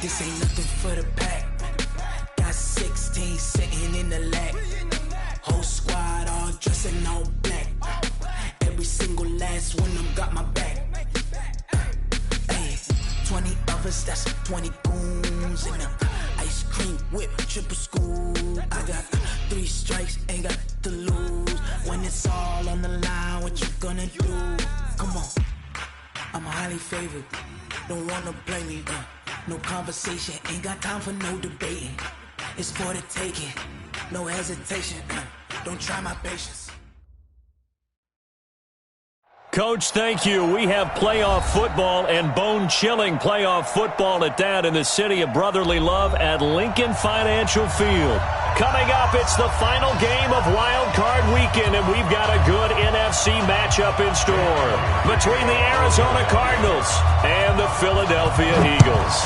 This ain't nothing for the pack. Got 16 sitting in the lap. Whole squad all dressing all black. Every single last one of them got my back. Hey, 20 of us, that's 20 goons in them. Ice cream whip, triple school. I got 3 strikes, ain't got to lose. When it's all on the line, what you gonna do? Come on, I'm highly favored. Don't wanna blame me, no conversation, ain't got time for no debating. It's for the taking, no hesitation, don't try my patience. Coach, thank you. We have playoff football and bone-chilling playoff football at that in the city of brotherly love at Lincoln Financial Field. Coming up, it's the final game of Wild Card Weekend, and we've got a good NFC matchup in store between the Arizona Cardinals and the Philadelphia Eagles.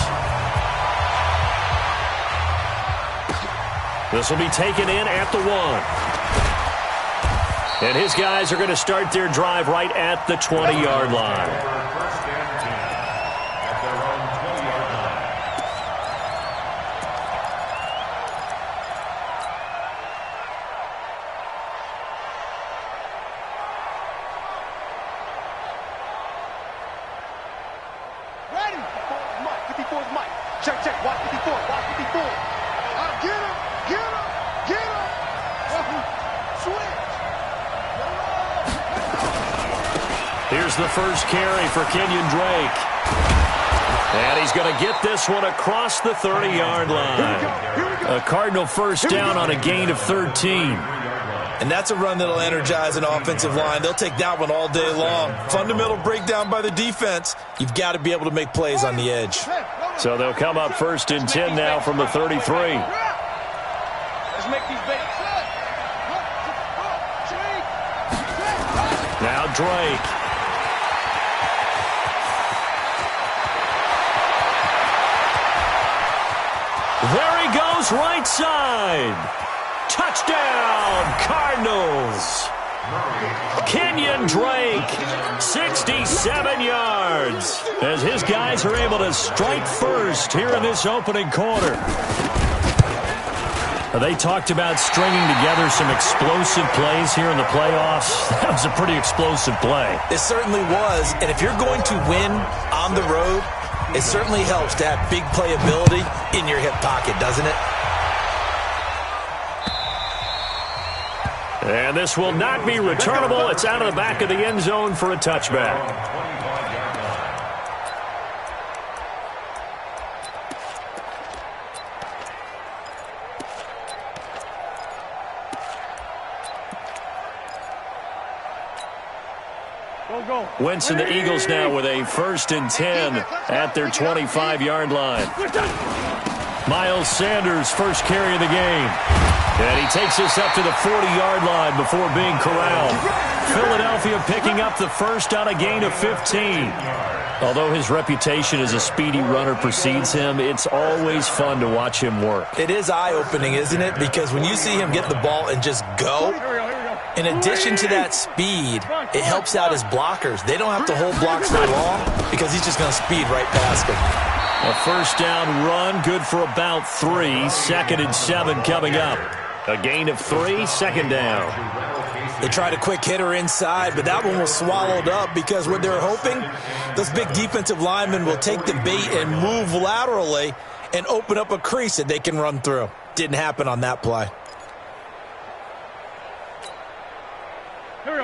This will be taken in at the 1. And his guys are going to start their drive right at the 20-yard line. Ready? 54's Mike. Check, watch 54, watch 54. Get him. Switch. Here's the first carry for Kenyon Drake. And he's going to get this one across the 30-yard line. A Cardinal first down on a gain of 13. And that's a run that'll energize an offensive line. They'll take that one all day long. Fundamental breakdown by the defense. You've got to be able to make plays on the edge. So they'll come up 1st and 10 now from the 33. Let's make these baits. Now Drake. There he goes, right side. Touchdown, Cardinals. Kenyon Drake, 67 yards, as his guys are able to strike first here in this opening quarter. They talked about stringing together some explosive plays here in the playoffs. That was a pretty explosive play. It certainly was, and if you're going to win on the road, it certainly helps to have big playability in your hip pocket, doesn't it? And this will not be returnable. It's out of the back of the end zone for a touchback. Wentz and the Eagles now with a 1st and 10 at their 25-yard line. Miles Sanders, first carry of the game. And he takes us up to the 40-yard line before being corralled. Philadelphia picking up the first on a gain of 15. Although his reputation as a speedy runner precedes him, it's always fun to watch him work. It is eye-opening, isn't it? Because when you see him get the ball and just go, in addition to that speed, it helps out his blockers. They don't have to hold blocks for long because he's just going to speed right past them. A first down run, good for about 3. 2nd and 7 coming up. A gain of 3, 2nd down. They tried a quick hitter inside, but that one was swallowed up because what they're hoping, those big defensive linemen will take the bait and move laterally and open up a crease that they can run through. Didn't happen on that play.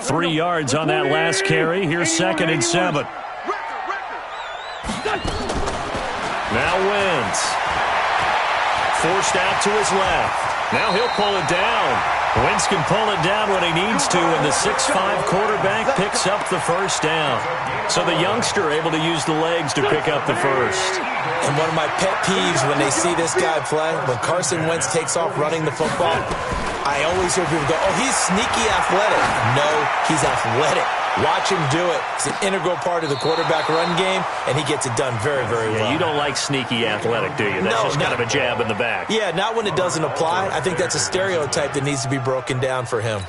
3 yards on that last carry. Here's 2nd and 7. Now Wentz. Forced out to his left. Now he'll pull it down. Wentz can pull it down when he needs to, and the 6'5 quarterback picks up the first down. So the youngster able to use the legs to pick up the first. And one of my pet peeves when they see this guy play, when Carson Wentz takes off running the football, I always hear people go, oh, he's sneaky athletic. No, he's athletic. Watch him do it. It's an integral part of the quarterback run game, and he gets it done very, very well. You don't like sneaky athletic, do you? That's just kind of a jab in the back. Yeah, not when it doesn't apply. I think that's a stereotype that needs to be broken down for him.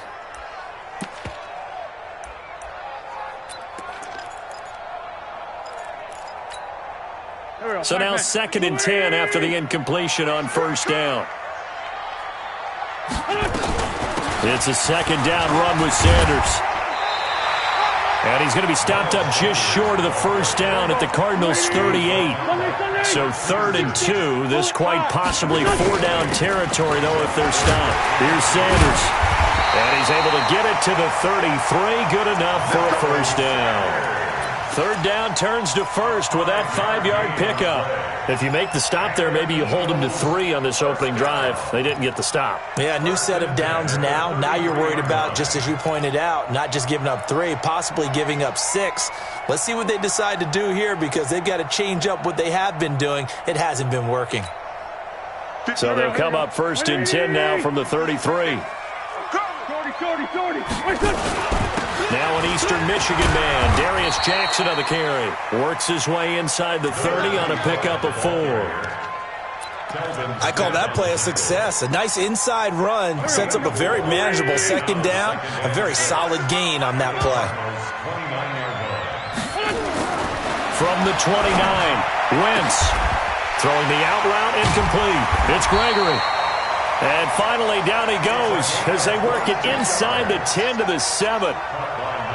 So now 2nd and 10 after the incompletion on first down. It's a 2nd down run with Sanders. And he's going to be stopped up just short of the first down at the Cardinals' 38. So 3rd and 2. This quite possibly 4-down territory, though, if they're stopped. Here's Sanders. And he's able to get it to the 33. Good enough for a first down. 3rd down turns to 1st with that 5-yard pickup. If you make the stop there, maybe you hold them to 3 on this opening drive. They didn't get the stop. Yeah, new set of downs now. Now you're worried about, just as you pointed out, not just giving up 3, possibly giving up 6. Let's see what they decide to do here because they've got to change up what they have been doing. It hasn't been working. So they'll come up 1st and 10 now from the 33. Now an Eastern Michigan man, Darius Jackson on the carry. Works his way inside the 30 on a pickup of 4. I call that play a success. A nice inside run sets up a very manageable 2nd down. A very solid gain on that play. From the 29, Wentz throwing the out route incomplete. It's Gregory. And finally down he goes as they work it inside the 10 to the 7.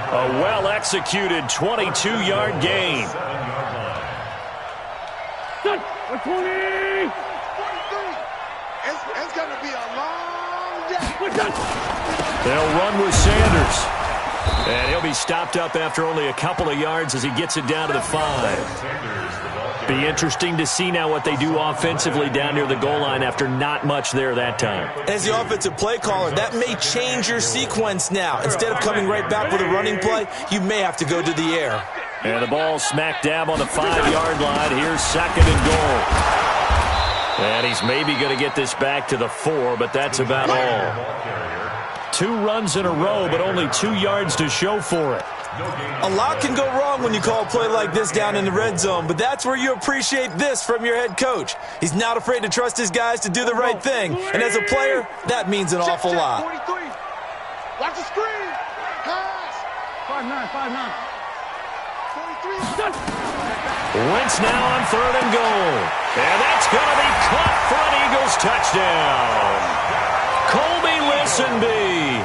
A well-executed 22-yard gain. 20! It's going to be a long day. They'll run with Sanders. And he'll be stopped up after only a couple of yards as he gets it down to the 5. Be interesting to see now what they do offensively down near the goal line after not much there that time. As the offensive play caller, that may change your sequence now. Instead of coming right back with a running play, you may have to go to the air. And the ball smack dab on the 5-yard line. Here's 2nd and goal. And he's maybe going to get this back to the 4, but that's about all. 2 runs in a row, but only 2 yards to show for it. A lot can go wrong when you call a play like this down in the red zone, but that's where you appreciate this from your head coach. He's not afraid to trust his guys to do the right thing, and as a player, that means an awful lot. 43. Watch the screen. Pass. 5-9. 43. Wentz now on 3rd and goal. And that's going to be caught for an Eagles touchdown. Colby Listenby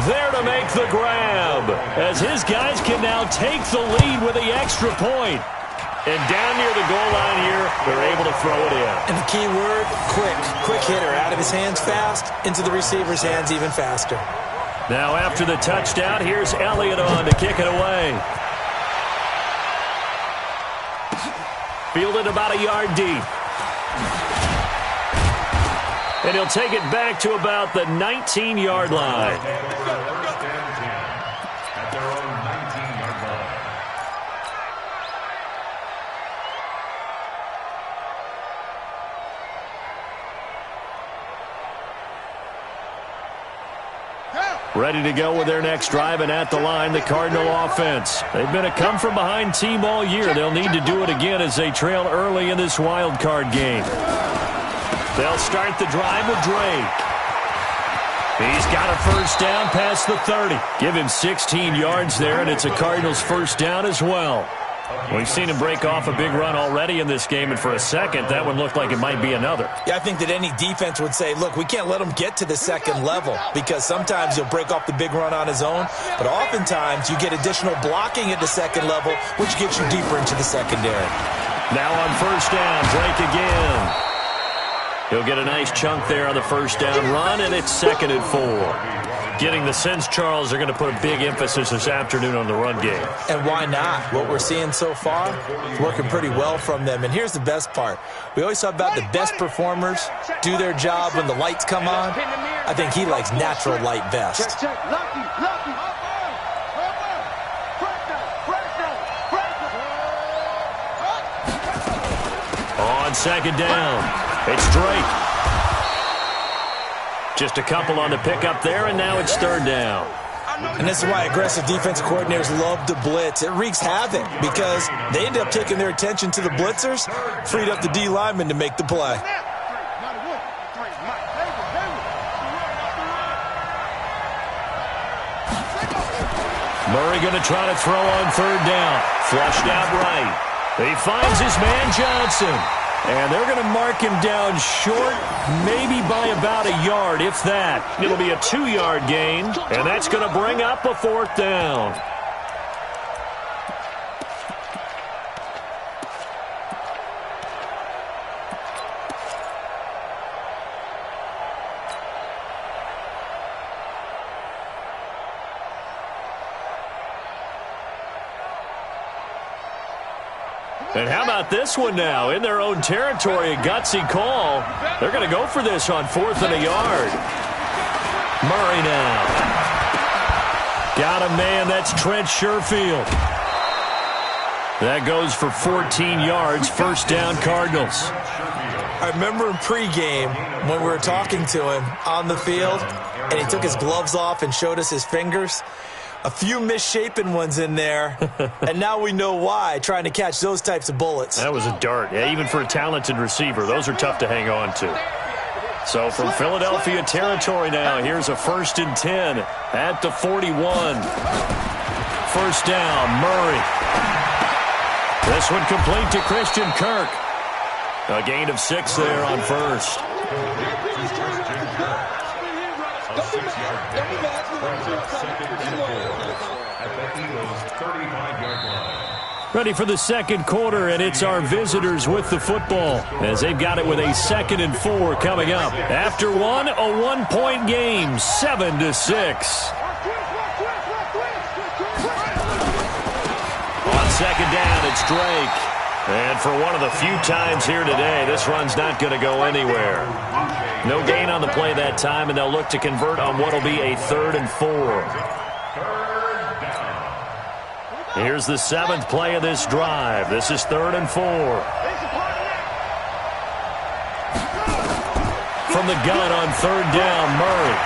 there to make the grab as his guys can now take the lead with the extra point. And down near the goal line here, they're able to throw it in. And the key word, quick. Quick hitter. Out of his hands fast, into the receiver's hands even faster. Now after the touchdown, here's Elliott on to kick it away. Fielded about a yard deep. And he'll take it back to about the 19-yard line. At their own 19-yard line. Ready to go with their next drive, and at the line, the Cardinal offense. They've been a come-from-behind team all year. They'll need to do it again as they trail early in this wild card game. They'll start the drive with Drake. He's got a first down past the 30. Give him 16 yards there, and it's a Cardinals first down as well. We've seen him break off a big run already in this game, and for a second, that one looked like it might be another. Yeah, I think that any defense would say, look, we can't let him get to the 2nd level because sometimes he'll break off the big run on his own, but oftentimes you get additional blocking at the 2nd level, which gets you deeper into the secondary. Now on first down, Drake again. He'll get a nice chunk there on the first down run, and it's 2nd and 4. Getting the sense, Charles, they're going to put a big emphasis this afternoon on the run game. And why not? What we're seeing so far is working pretty well from them. And here's the best part. We always talk about the best performers do their job when the lights come on. I think he likes natural light best. Lucky. On 2nd down, it's Drake. Just a couple on the pickup there, and now it's 3rd down. And this is why aggressive defensive coordinators love to blitz. It wreaks havoc because they end up taking their attention to the blitzers, freed up the D lineman to make the play. Murray going to try to throw on 3rd down. Flushed out right. He finds his man Johnson. And they're going to mark him down short, maybe by about a yard, if that. It'll be a 2-yard gain, and that's going to bring up a 4th down. And how about this one now? In their own territory, a gutsy call. They're going to go for this on 4th and a yard. Murray now. Got a man, that's Trent Sherfield. That goes for 14 yards, 1st down Cardinals. I remember in pregame when we were talking to him on the field, and he took his gloves off and showed us his fingers. A few misshapen ones in there, and now we know why, trying to catch those types of bullets. That was a dart. Yeah, even for a talented receiver, those are tough to hang on to. So from Philadelphia territory now, here's a 1st and 10 at the 41. 1st down, Murray. This one complete to Christian Kirk. A gain of 6 there on 1st. A 6-yard gain brings up 2nd and 4 at the Eagles' 35-yard line. Ready for the 2nd quarter, and it's our visitors with the football as they've got it with a 2nd and 4 coming up. After one, a 1-point game, 7-6. On 2nd down, it's Drake. And for one of the few times here today, this run's not going to go anywhere. No gain on the play that time, and they'll look to convert on what will be a 3rd and 4. Here's the 7th play of this drive. This is 3rd and 4. From the gun on 3rd down, Murray.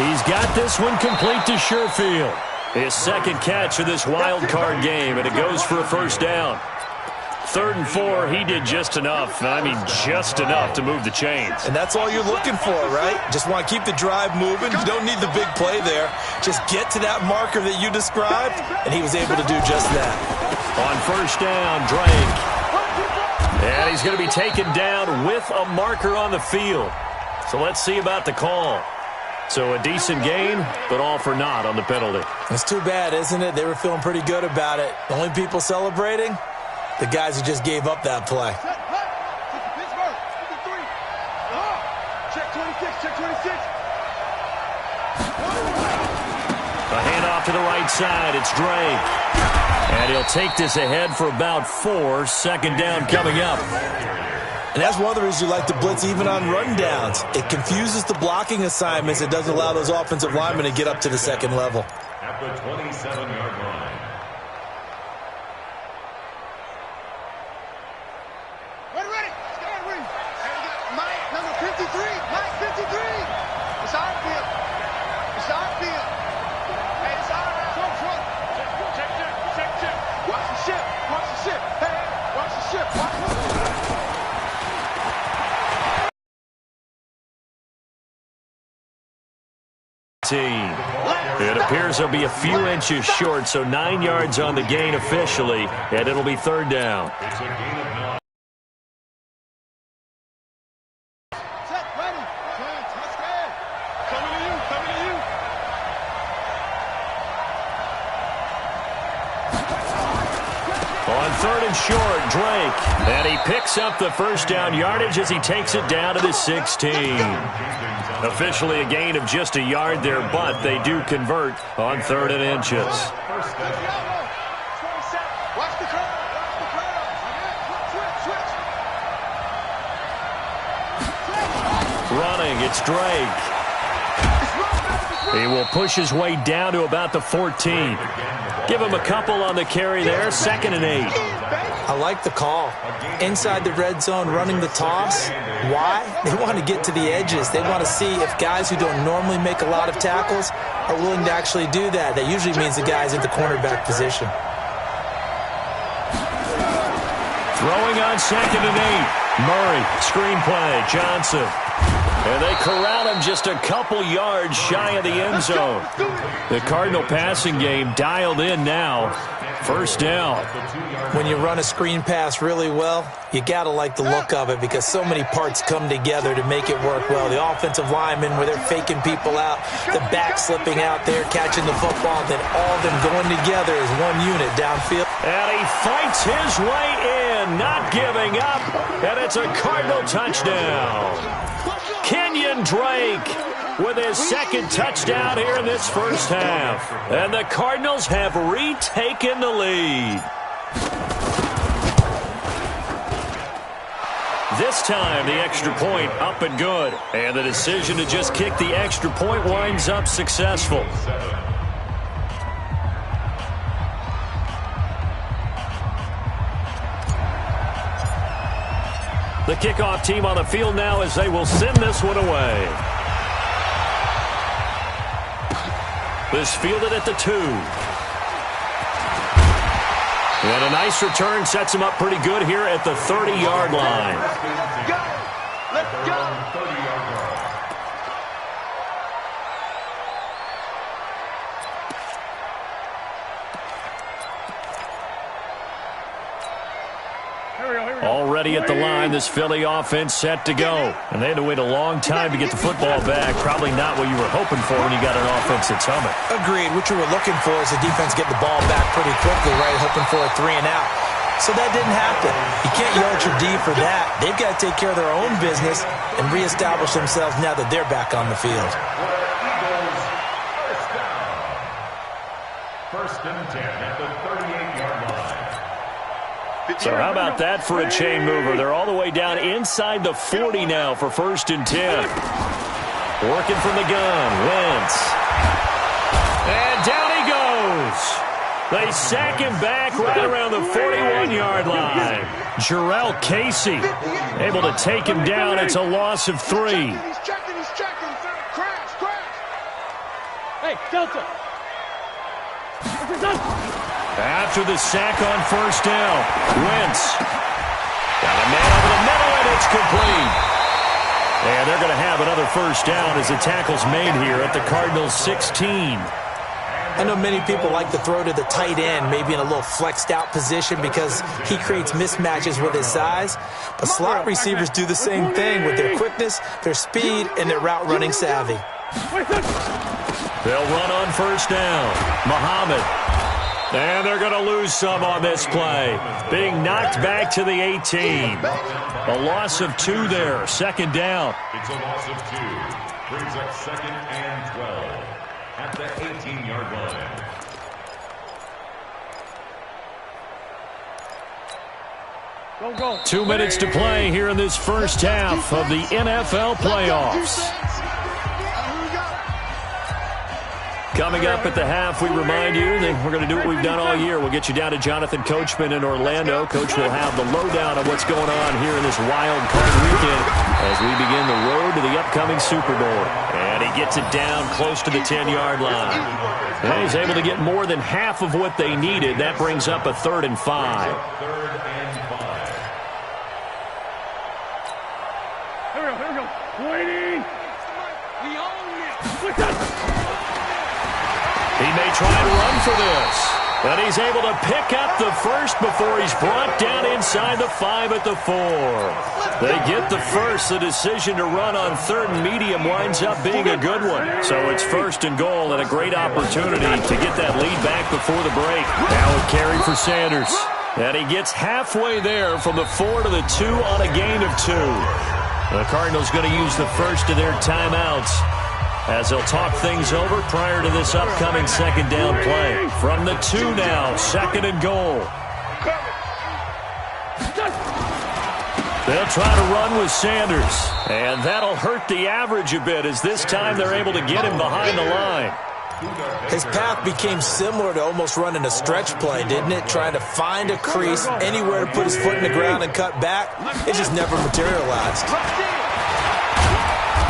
He's got this one complete to Sherfield. His 2nd catch of this wild card game, and it goes for a 1st down. 3rd and 4, he did just enough. I mean, just enough to move the chains. And that's all you're looking for, right? Just want to keep the drive moving. You don't need the big play there. Just get to that marker that you described, and he was able to do just that. On 1st down, Drake. And he's going to be taken down with a marker on the field. So let's see about the call. So a decent gain, but all for naught on the penalty. It's too bad, isn't it? They were feeling pretty good about it. The only people celebrating, the guys who just gave up that play. Check 26, check 26. A handoff to the right side. It's Drake. And he'll take this ahead for about 4. 2nd down coming up. And that's one of the reasons you like to blitz even on rundowns. It confuses the blocking assignments. It doesn't allow those offensive linemen to get up to the 2nd level. At the 27-yard line. Ready. Stand ready. Mike, number 53. Mike, 53. It's our field. It's our field. Hey, it's our front. Check. Watch the ship. Watch the ship. Hey, watch the ship. Watch the ship. It appears they'll be a few inches short, so 9 yards on the gain officially, and it'll be 3rd down. It's a gain of 9. Set, ready. Touchdown. Coming to you. On 3rd and short, Drake. And he picks up the 1st down yardage as he takes it down to the 16. Officially a gain of just a yard there, but they do convert on 3rd and inches. Watch the curve. Switch. Running, it's Drake. He will push his way down to about the 14. Give him a couple on the carry there, 2nd and 8. I like the call. Inside the red zone, running the toss. Why? They want to get to the edges. They want to see if guys who don't normally make a lot of tackles are willing to actually do that. That usually means the guy's at the cornerback position. Throwing on 2nd and 8. Murray, screenplay, Johnson. And they corral him just a couple yards shy of the end zone. The Cardinal passing game dialed in now. First down. When you run a screen pass really well, you got to like the look of it because so many parts come together to make it work well. The offensive linemen, where they're faking people out, the back slipping out there, catching the football, then all of them going together as one unit downfield. And he fights his way in, not giving up, and it's a Cardinal touchdown. Kenyon Drake with his second touchdown here in this first half. And the Cardinals have retaken the lead. This time, the extra point up and good. And the decision to just kick the extra point winds up successful. The kickoff team on the field now as they will send this one away. This fielded at the 2. And a nice return sets him up pretty good here at the 30-yard line. Let's go. Already at the line, this Philly offense set to go. And they had to wait a long time to get the football back. Probably not what you were hoping for when you got an offense that's humming. Agreed. What you were looking for is the defense get the ball back pretty quickly, right? Hoping for a 3 and out. So that didn't happen. You can't yell at your D for that. They've got to take care of their own business and reestablish themselves now that they're back on the field. First and 10 at the 38-yard line. So how about that for a chain mover? They're all the way down inside the 40 now for first and 10. Working from the gun, Wentz. And down he goes. They sack him back right around the 41-yard line. Jarrell Casey able to take him down. It's a loss of 3. He's checking. Crash. Hey, Delta. After the sack on first down, Wentz got a man over the middle, and it's complete. And they're going to have another first down as the tackle's made here at the Cardinals' 16. I know many people like to throw to the tight end, maybe in a little flexed out position because he creates mismatches with his size. But slot receivers do the same thing with their quickness, their speed, and their route running savvy. They'll run on first down. Muhammad. And they're going to lose some on this play. Being knocked back to the 18. A loss of 2 there. Second down. It's a loss of 2. Brings up second and 12 at the 18-yard line. Go. 2 minutes to play here in this first half of the NFL playoffs. Coming up at the half, we remind you that we're going to do what we've done all year. We'll get you down to Jonathan Coachman in Orlando. Coach will have the lowdown of what's going on here in this wild card weekend as we begin the road to the upcoming Super Bowl. And he gets it down close to the 10-yard line. And he's able to get more than half of what they needed. That brings up a 3rd and 5. Third and 5. Here we go. Waiting. We own it. He may try to run for this, but he's able to pick up the first before he's brought down inside the 5 at the 4. They get the first. The decision to run on 3rd and medium winds up being a good one. So it's 1st and goal and a great opportunity to get that lead back before the break. Now a carry for Sanders. And he gets halfway there from the 4 to the 2 on a gain of 2. The Cardinals going to use the first of their timeouts as they'll talk things over prior to this upcoming second down play. From the 2 now, 2nd and goal. They'll try to run with Sanders, and that'll hurt the average a bit as this time they're able to get him behind the line. His path became similar to almost running a stretch play, didn't it? Trying to find a crease, anywhere to put his foot in the ground and cut back. It just never materialized.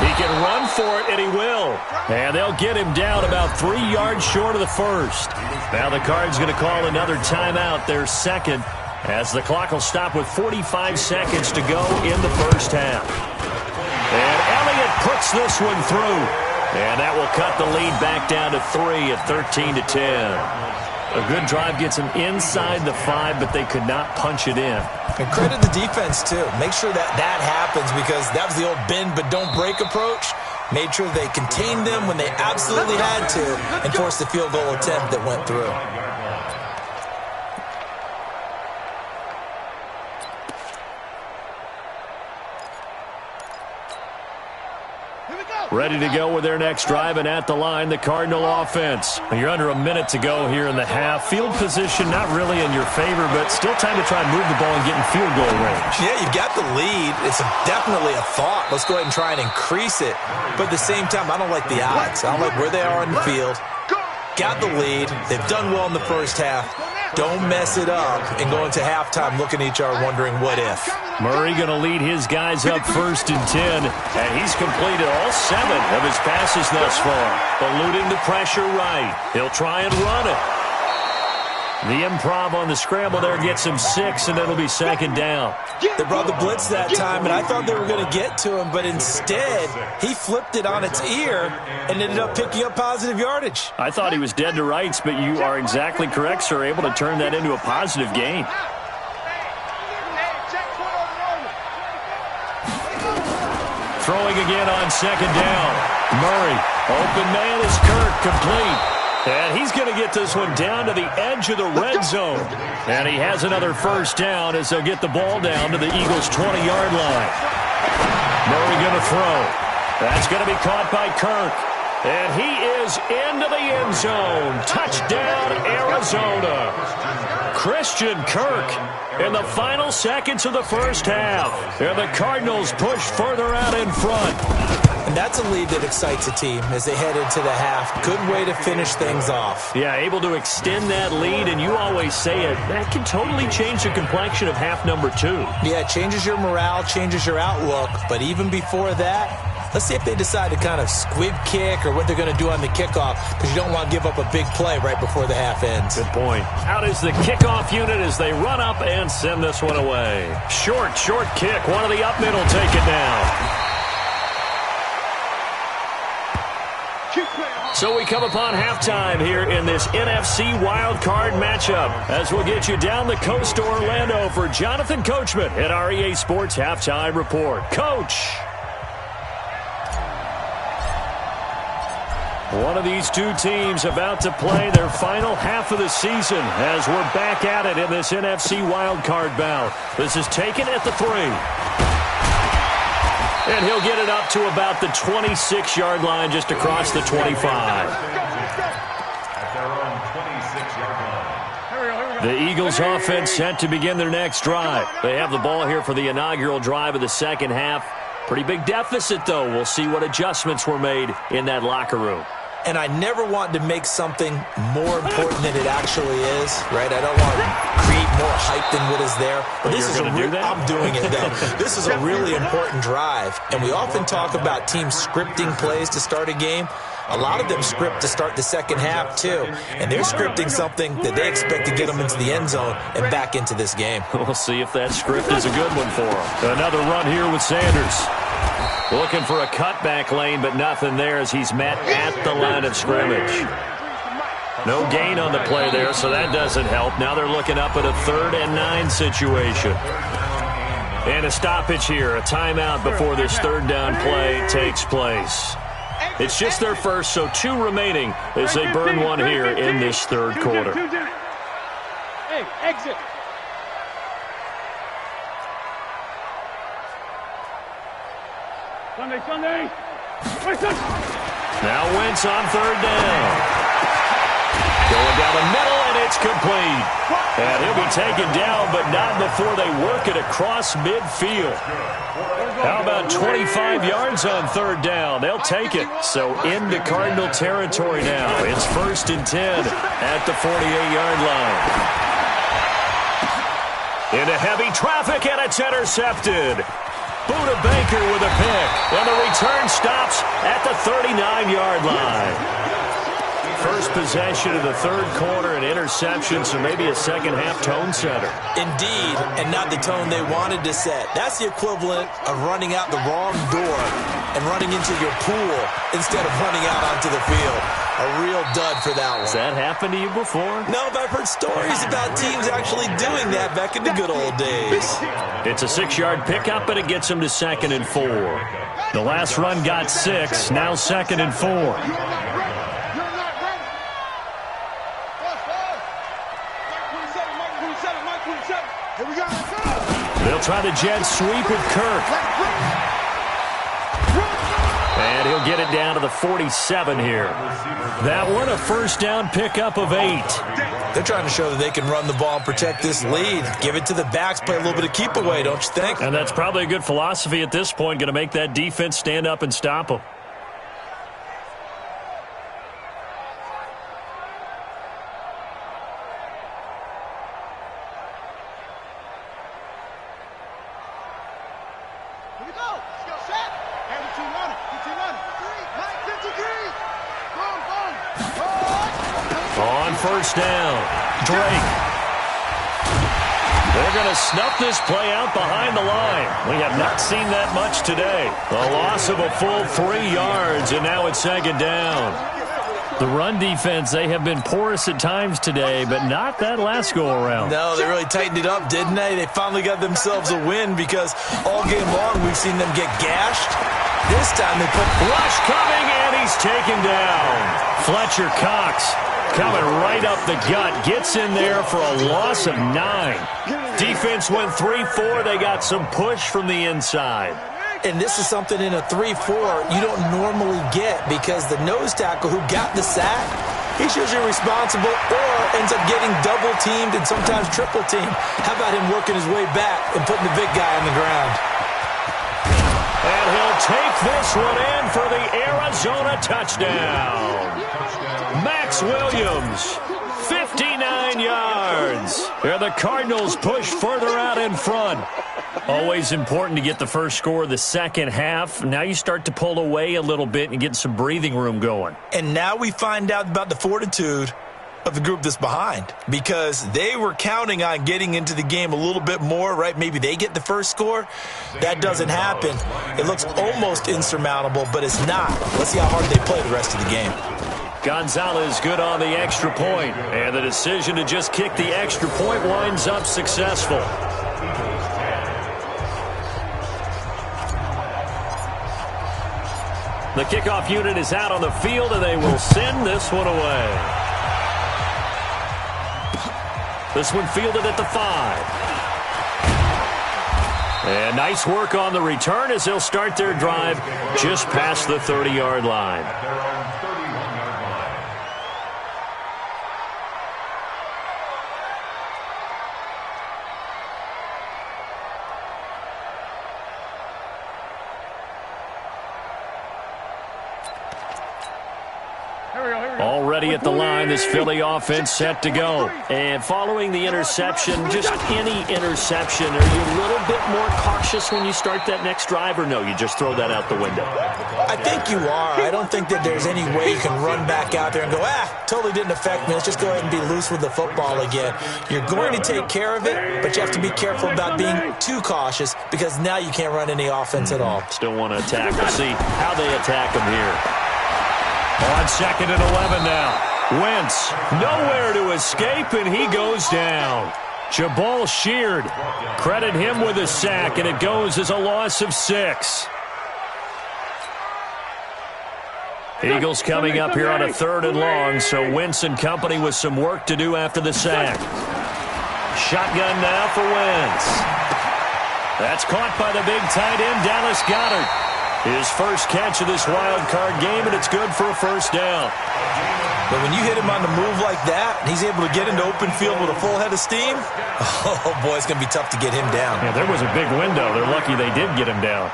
He can run for it, and he will. And they'll get him down about 3 yards short of the first. Now the Cards going to call another timeout, their second, as the clock will stop with 45 seconds to go in the first half. And Elliott puts this one through. And that will cut the lead back down to 3 at 13-10. A good drive gets them inside the 5, but they could not punch it in. And credit the defense, too. Make sure that happens, because that was the old bend but don't break approach. Made sure they contained them when they absolutely had to and forced the field goal attempt that went through. Ready to go with their next drive, and at the line, the Cardinal offense. You're under a minute to go here in the half. Field position not really in your favor, but still time to try and move the ball and get in field goal range. Yeah, you've got the lead. It's definitely a thought. Let's go ahead and try and increase it. But at the same time, I don't like the odds. I don't like where they are on the field. Got the lead. They've done well in the first half. Don't mess it up and go into halftime looking at each other wondering what if. Murray going to lead his guys up 1st and 10, and he's completed all 7 of his passes thus far. Eluding the pressure right. He'll try and run it. The improv on the scramble there gets him 6, and it'll be 2nd down. They brought the blitz that time, and I thought they were going to get to him, but instead he flipped it on its ear and ended up picking up positive yardage. I thought he was dead to rights, but you are exactly correct, sir, able to turn that into a positive gain. Throwing again on 2nd down. Murray, open man is Kirk, complete. And he's going to get this one down to the edge of the red zone. And he has another 1st down as they'll get the ball down to the Eagles' 20-yard line. Murray going to throw. That's going to be caught by Kirk. And he is into the end zone. Touchdown, Arizona. Christian Kirk in the final seconds of the first half. And the Cardinals push further out in front. And that's a lead that excites a team as they head into the half. Good way to finish things off. Yeah, able to extend that lead, and you always say it, that can totally change the complexion of half number 2. Yeah, it changes your morale, changes your outlook. But even before that, let's see if they decide to kind of squib kick or what they're going to do on the kickoff, because you don't want to give up a big play right before the half ends. Good point. Out is the kickoff unit as they run up and send this one away. Short kick. One of the up middle take it down. So we come upon halftime here in this NFC wildcard matchup as we'll get you down the coast to Orlando for Jonathan Coachman at our EA Sports Halftime Report. Coach! One of these two teams about to play their final half of the season as we're back at it in this NFC wildcard bout. This is taken at the 3. And he'll get it up to about the 26-yard line just across the 25. The Eagles offense set to begin their next drive. They have the ball here for the inaugural drive of the second half. Pretty big deficit, though. We'll see what adjustments were made in that locker room. And I never want to make something more important than it actually is, right? I don't want to create more hype than what is there. But this is I'm doing it, though. This is a really important drive. And we often talk about teams scripting plays to start a game. A lot of them script to start the second half, too. And they're scripting something that they expect to get them into the end zone and back into this game. We'll see if that script is a good one for them. Another run here with Sanders. Looking for a cutback lane, but nothing there as he's met at the line of scrimmage. No gain on the play there, so that doesn't help. Now they're looking up at a 3rd and 9 situation. And a stoppage here, a timeout before this 3rd down play takes place. It's just their first, so 2 remaining as they burn one here in this 3rd quarter. Hey, exit. Sunday. Now Wentz on 3rd down. Going down the middle, and it's complete. And he'll be taken down, but not before they work it across midfield. How about 25 yards on 3rd down? They'll take it. So into Cardinal territory now. It's 1st and 10 at the 48-yard line. Into heavy traffic, and it's intercepted. Buda Baker with a pick, and the return stops at the 39-yard line. first possession of the third quarter, an interception, so maybe a second-half tone setter. Indeed, and not the tone they wanted to set. That's the equivalent of running out the wrong door and running into your pool instead of running out onto the field. A real dud for that one. Has that happened to you before? No, but I've heard stories about teams actually doing that back in the good old days. It's a 6-yard pickup, and it gets them to 2nd and 4. The last run got 6, now 2nd and 4. You're not ready. You're not ready. Mike 27, Mike 27. Here we go. They'll try the jet sweep with Kirk. And he'll get it down to the 47 here. That one, a first down pickup of 8. They're trying to show that they can run the ball and protect this lead. Give it to the backs, play a little bit of keep away, don't you think? And that's probably a good philosophy at this point, going to make that defense stand up and stop them. Here we go. Let's go. Set. And the team running. Mike 53. Boom. On first down, Drake. They're going to snuff this play out behind the line. We have not seen that much today. A loss of a full 3 yards, and now it's 2nd down. The run defense, they have been porous at times today, but not that last go-around. No, they really tightened it up, didn't they? They finally got themselves a win because all game long we've seen them get gashed. This time they put rush coming, and he's taken down. Fletcher Cox coming right up the gut. Gets in there for a loss of 9. Defense went 3-4. They got some push from the inside. And this is something in a 3-4 you don't normally get because the nose tackle who got the sack, he's usually responsible or ends up getting double-teamed and sometimes triple-teamed. How about him working his way back and putting the big guy on the ground? And he'll take this one in for the Arizona touchdown. Max Williams, 59 yards. And the Cardinals push further out in front. Always important to get the first score of the second half. Now you start to pull away a little bit and get some breathing room going. And now we find out about the fortitude of the group that's behind because they were counting on getting into the game a little bit more, right? Maybe they get the first score. That doesn't happen. It looks almost insurmountable, but it's not. Let's see how hard they play the rest of the game. Gonzalez good on the extra point, and the decision to just kick the extra point winds up successful. The kickoff unit is out on the field, and they will send this one away. This one fielded at the 5. And nice work on the return as they'll start their drive just past the 30-yard line. Already at the line, this Philly offense set to go. And following the interception, just any interception, are you a little bit more cautious when you start that next drive, or no, you just throw that out the window? I think you are. I don't think that there's any way you can run back out there and go, totally didn't affect me. Let's just go ahead and be loose with the football again. You're going to take care of it, but you have to be careful about being too cautious because now you can't run any offense at all. Still want to attack. We'll see how they attack them here. On 2nd and 11 now. Wentz, nowhere to escape, and he goes down. Jabal Sheard, credit him with a sack, and it goes as a loss of 6. Eagles coming up here on a 3rd and long, so Wentz and company with some work to do after the sack. Shotgun now for Wentz. That's caught by the big tight end, Dallas Goedert. His first catch of this wild card game, and it's good for a first down. But when you hit him on the move like that, and he's able to get into open field with a full head of steam, oh, boy, it's going to be tough to get him down. Yeah, there was a big window. They're lucky they did get him down.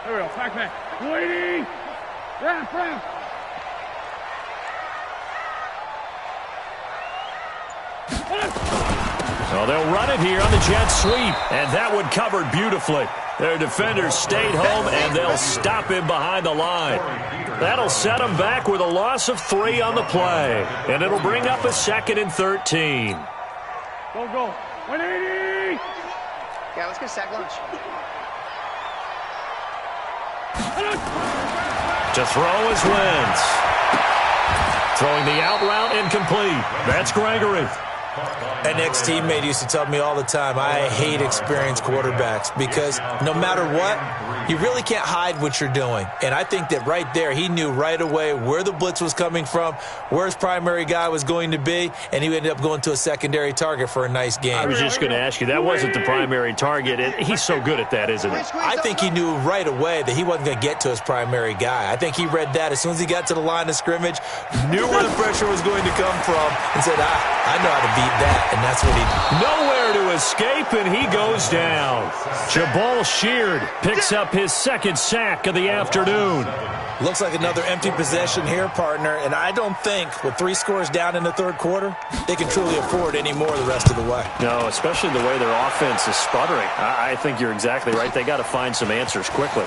There we go. Back. Waiting. Ramp. Well, they'll run it here on the jet sweep, and that one covered beautifully. Their defenders stayed home, and they'll stop him behind the line. That'll set them back with a loss of 3 on the play, and it'll bring up a 2nd and 13. Go. 180! Yeah, let's get sack lunch. To throw is Wentz. Throwing the out route incomplete. That's Gregory. An ex-teammate used to tell me all the time, I hate experienced quarterbacks because no matter what, you really can't hide what you're doing. And I think that right there, he knew right away where the blitz was coming from, where his primary guy was going to be, and he ended up going to a secondary target for a nice game. I was just going to ask you, that wasn't the primary target. He's so good at that, isn't he? I think he knew right away that he wasn't going to get to his primary guy. I think he read that as soon as he got to the line of scrimmage, knew where the pressure was going to come from, and said, I know how to beat that, and that's what he did. Nowhere to escape, and he goes down. Jabal Sheard picks up his 2nd sack of the afternoon. Looks like another empty possession here, partner, and I don't think with 3 scores down in the 3rd quarter, they can truly afford any more the rest of the way. No, especially the way their offense is sputtering. I think you're exactly right. They got to find some answers quickly.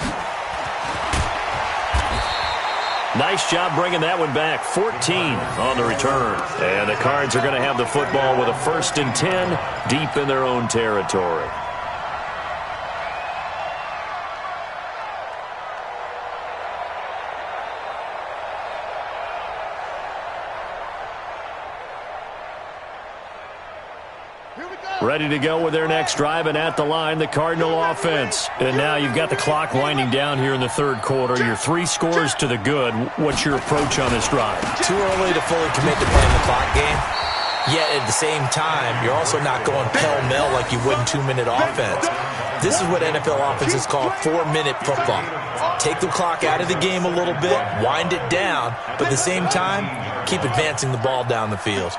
Nice job bringing that one back. 14 on the return. And the Cards are going to have the football with a 1st and 10 deep in their own territory. Ready to go with their next drive, and at the line, the Cardinal offense. And now you've got the clock winding down here in the 3rd quarter. Your 3 scores to the good. What's your approach on this drive? Too early to fully commit to playing the clock game. Yet at the same time, you're also not going pell-mell like you would in 2-minute offense. This is what NFL offenses call 4-minute football. Take the clock out of the game a little bit, wind it down, but at the same time, keep advancing the ball down the field.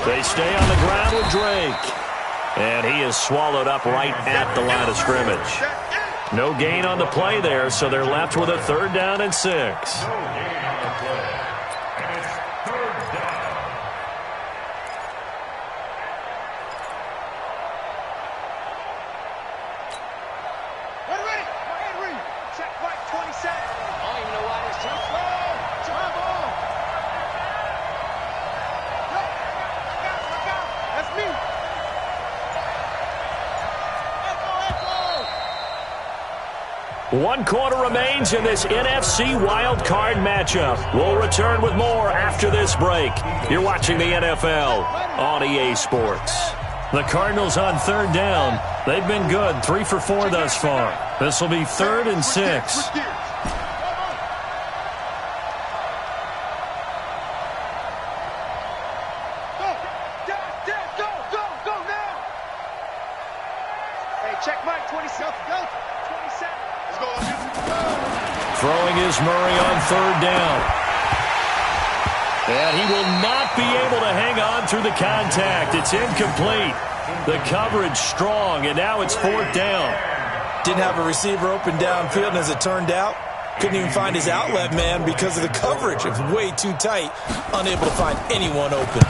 They stay on the ground with Drake. And he is swallowed up right at the line of scrimmage. No gain on the play there, so they're left with a 3rd down and 6. One quarter remains in this NFC Wild Card matchup. We'll return with more after this break. You're watching the NFL on EA Sports. The Cardinals on 3rd down. They've been good, 3 for 4 thus far. This will be 3rd and 6. Throwing is Murray on 3rd down. And he will not be able to hang on through the contact. It's incomplete. The coverage strong, and now it's 4th down. Didn't have a receiver open downfield, and as it turned out, couldn't even find his outlet man because of the coverage. It was way too tight, unable to find anyone open.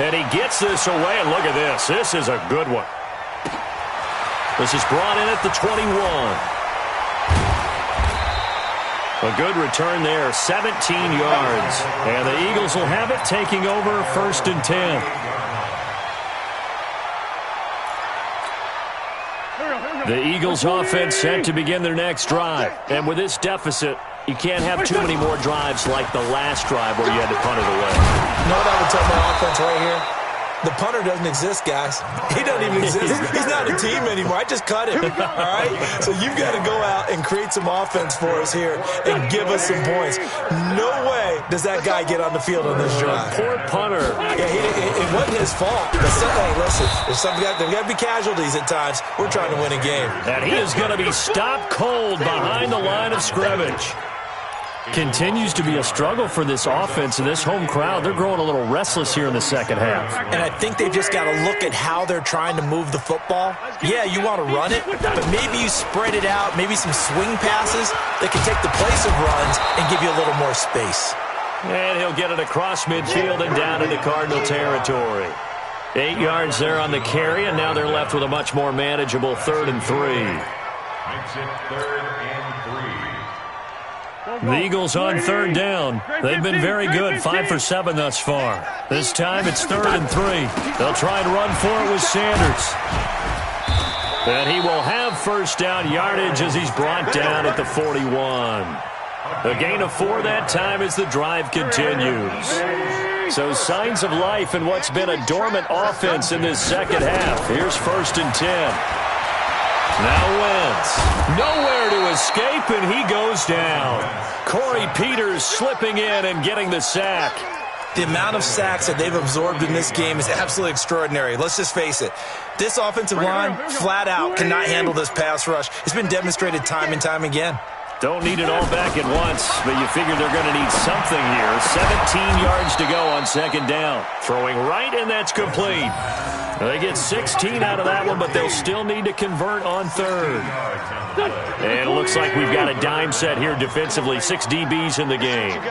And he gets this away, and look at this. This is a good one. This is brought in at the 21. A good return there, 17 yards. And the Eagles will have it, taking over 1st and 10. The Eagles offense set to begin their next drive. And with this deficit, you can't have too many more drives like the last drive where you had to punt it away. You know what I would tell my offense right here? The punter doesn't exist, guys. He doesn't even exist. He's not a team anymore. I just cut him. All right? So you've got to go out and create some offense for us here and give us some points. No way does that guy get on the field on this drive. Poor punter. Yeah, it wasn't his fault. But hey, listen, there's got to be casualties at times. We're trying to win a game. And he is going to be stopped cold behind the line of scrimmage. Continues to be a struggle for this offense and this home crowd. They're growing a little restless here in the second half. And I think they've just got to look at how they're trying to move the football. Yeah, you want to run it, but maybe you spread it out, maybe some swing passes that can take the place of runs and give you a little more space. And he'll get it across midfield and down into Cardinal territory. 8 yards there on the carry, and now they're left with a much more manageable 3rd and 3. Makes it 3rd and 3. The Eagles on 3rd down. They've been very good, 5 for 7 thus far. This time it's 3rd and 3. They'll try and run for it with Sanders. And he will have first down yardage as he's brought down at the 41. A gain of 4 that time as the drive continues. So signs of life in what's been a dormant offense in this second half. Here's 1st and 10. Now Wentz. Nowhere to escape, and he goes down. Corey Peters slipping in and getting the sack. The amount of sacks that they've absorbed in this game is absolutely extraordinary. Let's just face it. This offensive line, flat out, cannot handle this pass rush. It's been demonstrated time and time again. Don't need it all back at once, but you figure they're going to need something here. 17 yards to go on 2nd down. Throwing right, and that's complete. They get 16 out of that one, but they'll still need to convert on 3rd. And it looks like we've got a dime set here defensively. 6 DBs in the game.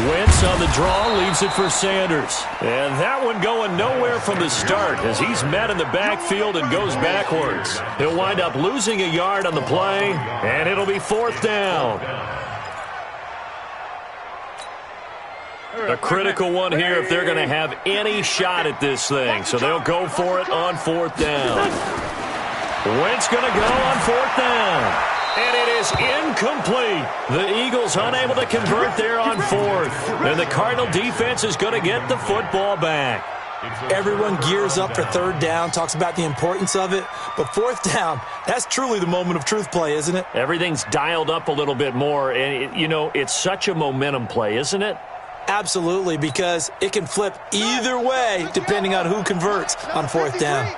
Wentz on the draw, leaves it for Sanders. And that one going nowhere from the start as he's met in the backfield and goes backwards. He'll wind up losing a yard on the play, and it'll be 4th down. A critical one here if they're going to have any shot at this thing. So they'll go for it on 4th down. Wentz going to go on 4th down. And it is incomplete. The Eagles unable to convert there on 4th. And the Cardinal defense is going to get the football back. Everyone gears up for 3rd down, talks about the importance of it. But 4th down, that's truly the moment of truth play, isn't it? Everything's dialed up a little bit more. And, it's such a momentum play, isn't it? Absolutely, because it can flip either way depending on who converts on 4th down.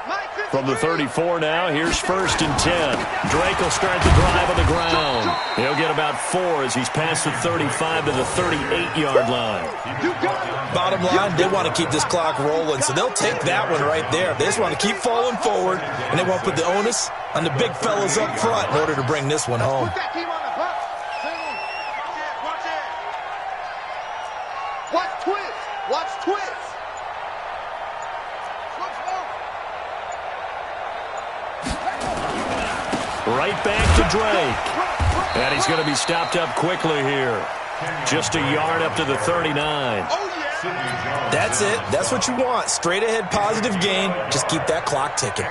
From the 34 now, here's 1st and 10. Drake will start the drive on the ground. He'll get about 4 as he's past the 35 to the 38-yard line. Bottom line, they want to keep this clock rolling, so they'll take that one right there. They just want to keep falling forward, and they want to put the onus on the big fellas up front in order to bring this one home. Watch twist. Watch twist. Right back to Drake. And he's going to be stopped up quickly here. Just a yard up to the 39. That's it. That's what you want. Straight ahead positive gain. Just keep that clock ticking.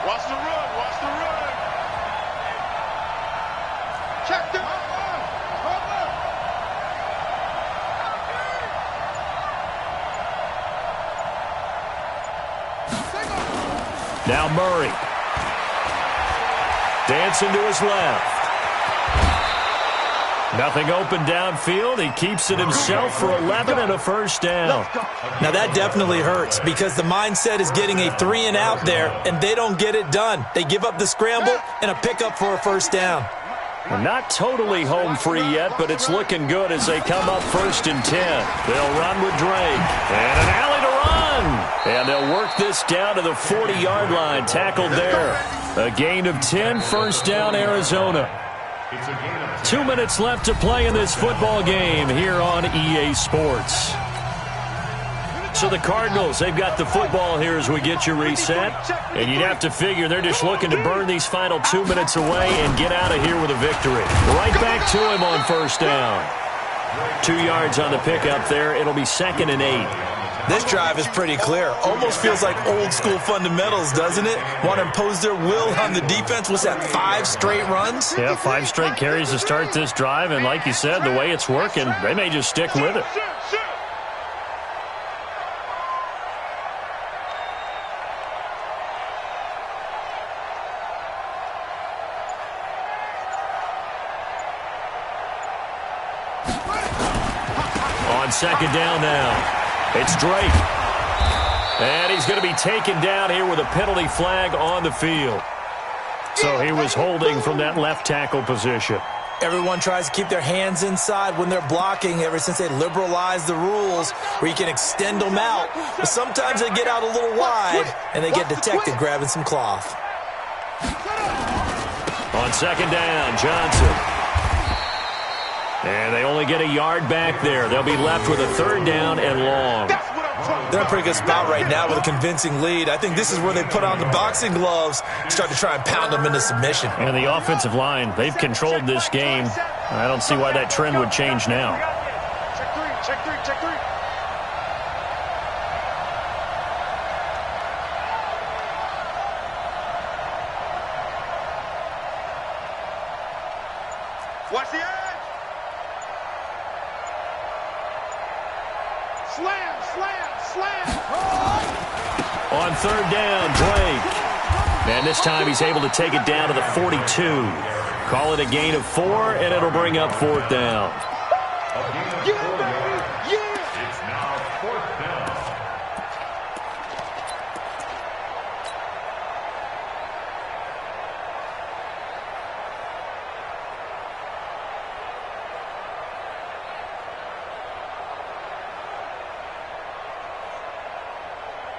Watch the run. Watch the run. Check the. Now Murray. Dancing to his left. Nothing open downfield. He keeps it himself for 11 and a 1st down. Now that definitely hurts because the mindset is getting a 3 and out there, and they don't get it done. They give up the scramble and a pickup for a 1st down. Not totally home free yet, but it's looking good as they come up 1st and 10. They'll run with Drake. And an alley to run. And they'll work this down to the 40-yard line. Tackled there. A gain of 10, 1st down, Arizona. 2 minutes left to play in this football game here on EA Sports. So the Cardinals, they've got the football here as we get you reset. And you'd have to figure they're just looking to burn these final 2 minutes away and get out of here with a victory. Right back to him on 1st down. 2 yards on the pickup there. It'll be 2nd and 8. This drive is pretty clear. Almost feels like old school fundamentals, doesn't it? Want to impose their will on the defense. What's that, 5 straight runs? Yeah, 5 straight carries to start this drive. And like you said, the way it's working, they may just stick with it. On 2nd down now, it's Drake. And he's going to be taken down here with a penalty flag on the field. So he was holding from that left tackle position. Everyone tries to keep their hands inside when they're blocking ever since they liberalized the rules where you can extend them out. But sometimes they get out a little wide and they get detected grabbing some cloth. On second down, Johnson. And they only get a yard back there. They'll be left with a third down and long. They're in a pretty good spot right now with a convincing lead. I think this is where they put on the boxing gloves, start to try and pound them into submission. And the offensive line, they've controlled this game. I don't see why that trend would change now. Check three, check three, check three. Watch the edge. Slam, slam, slam. On third down, Drake. And this time he's able to take it down to the 42. Call it a gain of 4, and it'll bring up fourth down. It's now fourth down.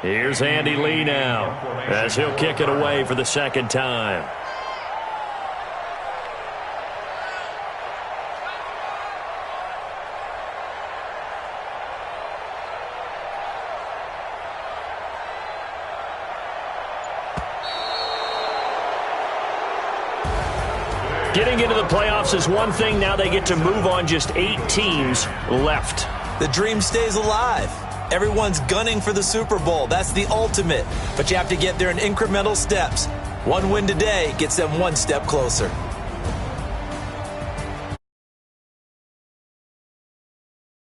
Here's Andy Lee now as he'll kick it away for the second time. Getting into the playoffs is one thing. Now they get to move on. Just 8 teams left. The dream stays alive. Everyone's gunning for the Super Bowl. That's the ultimate. But you have to get there in incremental steps. One win today gets them one step closer.